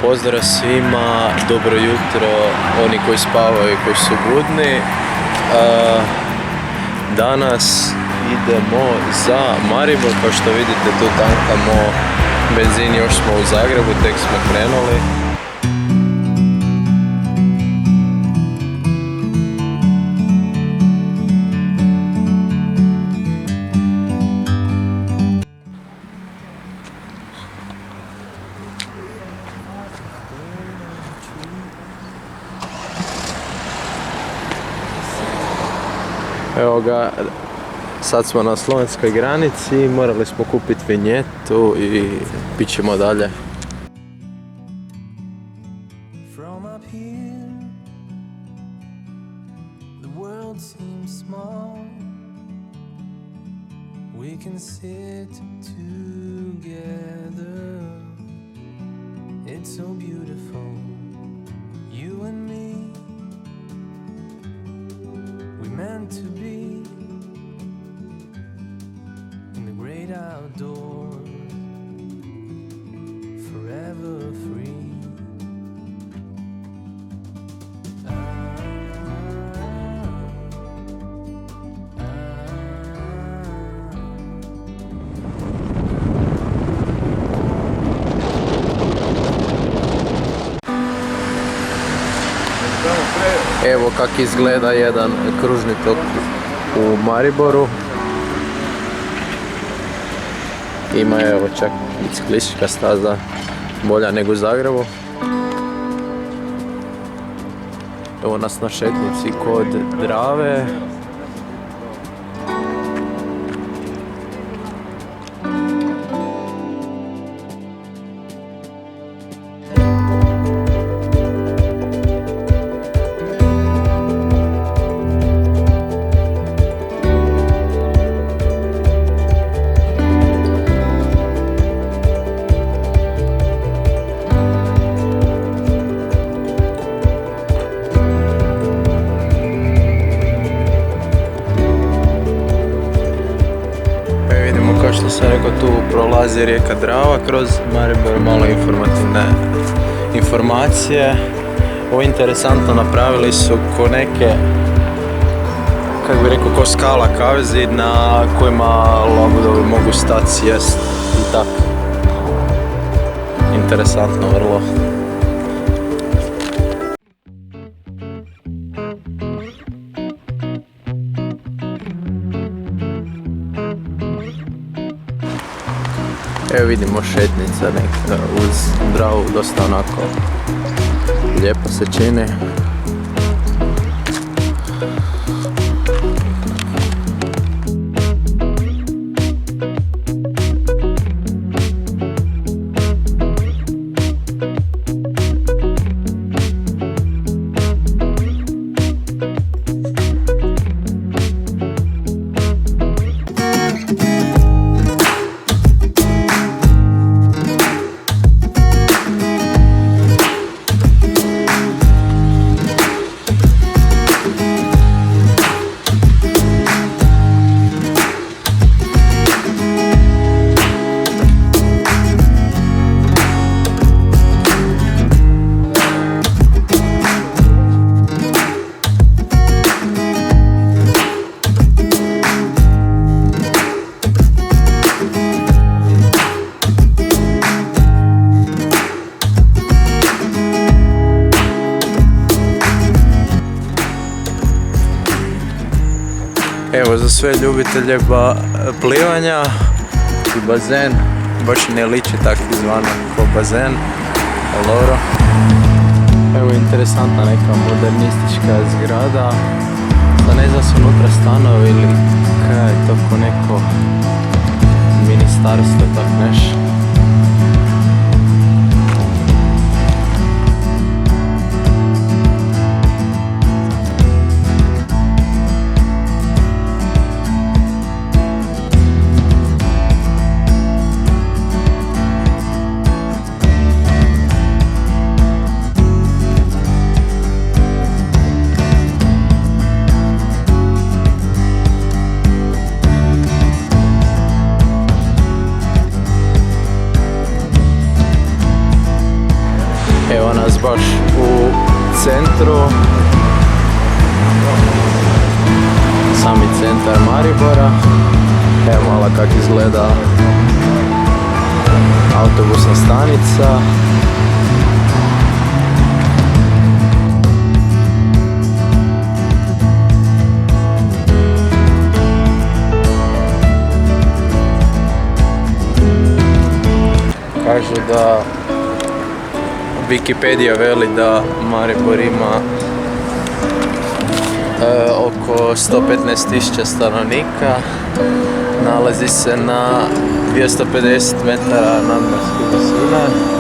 Pozdrav svima, dobro jutro, oni koji spavaju i koji su budni. Danas idemo za Maribor, kao što vidite tu tankamo benzin, još smo u Zagrebu, tek smo krenuli. Evo ga, sad smo na slovenskoj granici, morali smo kupiti vinjetu i pit ćemo dalje. From up here, the world seems small. We can sit together. It's so beautiful, you and me. We meant to be in the great outdoors, forever free. Evo kak izgleda jedan kružni tok u Mariboru. Ima evo čak biciklistička staza bolja nego u Zagrebu. Evo nas na šetnici kod Drave. Kao što sam rekao, tu prolazi rijeka Drava kroz Maribor, malo informativne informacije. Ovo je interesantno, napravili su ko neke, kako bi rekao, ko skala kavezi na kojima labudovi mogu stati, sjest i tako. Interesantno vrlo. Evo vidimo šetnica neka uz Dravu, dosta onako lijepo se čini. Evo za sve ljubitelje plivanja i bazen, baš ne liči tako izvana ko bazen, ali dobro. Evo interesantna neka modernistička zgrada, da ne znam su unutra stanovi ili kaj je to ko neko ministarstvo, tak neš. Evo nas baš u centru, sami centar Maribora. Evo malo kak izgleda autobusna stanica. Kažu da Wikipedia veli da Maribor ima oko 115.000 stanovnika, nalazi se na 250 metara nadmorske visine.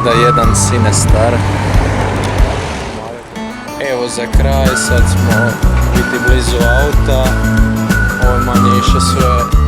gleda jedan Sinestar. Evo za kraj, sad smo biti blizu auta. Ovo je manje više sve